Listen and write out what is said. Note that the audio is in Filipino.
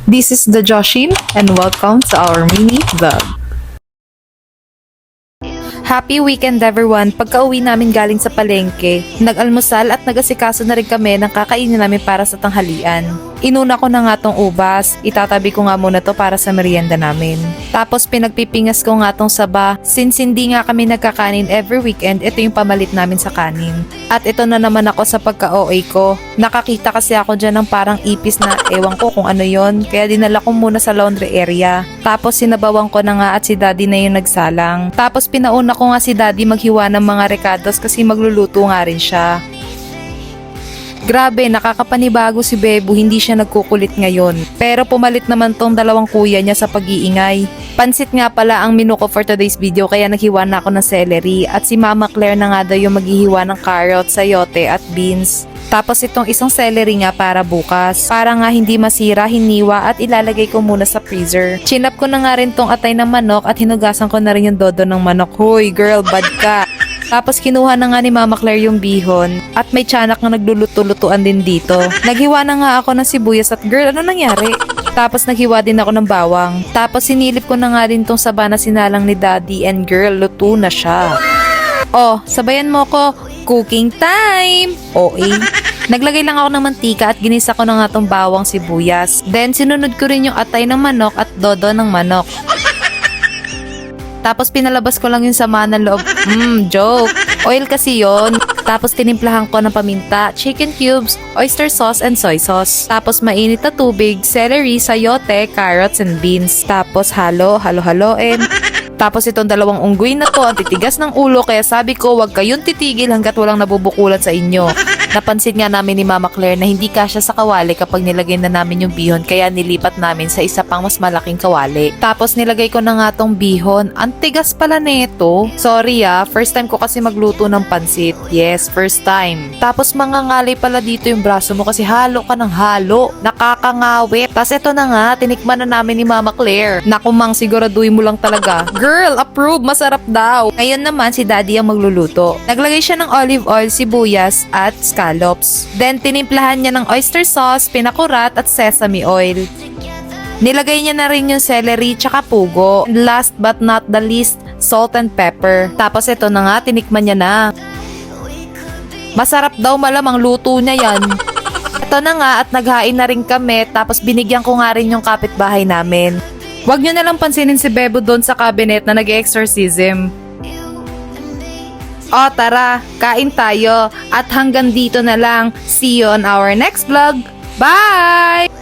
This is the Joshin and welcome to our mini vlog. Happy weekend everyone! Pagka-uwi namin galing sa palengke, nag-almusal at nag-asikaso na rin kami ng kakainin namin para sa tanghalian. Inuna ko na nga tong ubas, itatabi ko nga muna to para sa merienda namin. Tapos pinagpipingas ko nga tong saba, since hindi nga kami nagkakanin every weekend, ito yung pamalit namin sa kanin. At ito na naman ako sa pagka-OA ko. Nakakita kasi ako dyan ng parang ipis na ewan ko kung ano yon, kaya dinala ko muna sa laundry area. Tapos sinabawan ko na nga at si daddy na yung nagsalang. Tapos pinauna ko nga si daddy maghiwa ng mga recados kasi magluluto nga rin siya. Grabe, nakakapanibago si Bebo, hindi siya nagkukulit ngayon. Pero pumalit naman tong dalawang kuya niya sa pag-iingay. Pansit nga pala ang menu ko for today's video kaya naghiwa na ako ng celery. At si Mama Claire na nga daw yung maghihiwa ng carrots, sayote at beans. Tapos itong isang celery nga para bukas. Para nga hindi masira, hiniwa at ilalagay ko muna sa freezer. Chinap ko na nga rin tong atay ng manok at hinugasan ko na rin yung dodo ng manok. Hoy girl, bad ka! Tapos kinuha na nga ni Mama Claire yung bihon at may tiyanak na nagluluto-lutuan din dito. Naghiwa na nga ako ng sibuyas at girl, ano nangyari? Tapos naghiwa din ako ng bawang. Tapos sinilip ko na nga din tong saba na sinalang ni daddy and girl, luto na siya. Oh, sabayan mo ko, cooking time! OA. Naglagay lang ako ng mantika at ginisa ko na nga tong bawang sibuyas. Then sinunod ko rin yung atay ng manok at dodo ng manok. Tapos pinalabas ko lang yung sama ng loob. Joke. Oil kasi yon. Tapos tinimplahan ko ng paminta, chicken cubes, oyster sauce, and soy sauce. Tapos mainit na tubig, celery, sayote, carrots, and beans. Tapos halo-haloin. Tapos itong dalawang unggoy na to, ang titigas ng ulo, kaya sabi ko wag kayong titigil hanggat walang nabubukulan sa inyo. Napansin nga namin ni Mama Claire na hindi kasya sa kawali kapag nilagay na namin yung bihon, kaya nilipat namin sa isa pang mas malaking kawali. Tapos nilagay ko na nga tong bihon. Ang tigas pala neto. Sorry first time ko kasi magluto ng pansit. Yes, first time. Tapos mangangalay pala dito yung braso mo kasi halo ka ng halo. Nakakangawit. Tapos ito na nga, tinikman na namin ni Mama Claire. Naku mang, siguraduhin mo lang talaga. Girl, approve, masarap daw. Ngayon naman si daddy ang magluluto. Naglagay siya ng olive oil, sibuyas at scallops. Then tinimplahan niya ng oyster sauce, pinakurat at sesame oil. Nilagay niya na rin yung celery tsaka pugo. And last but not the least, salt and pepper. Tapos ito na nga, tinikman niya na. Masarap daw, malamang luto niya yan. Ito na nga at naghain na rin kami, tapos binigyan ko nga rin yung kapitbahay namin. Huwag niyo na lang pansinin si Bebo doon sa cabinet na nag-exorcism. O tara, kain tayo. At hanggang dito na lang. See you on our next vlog. Bye!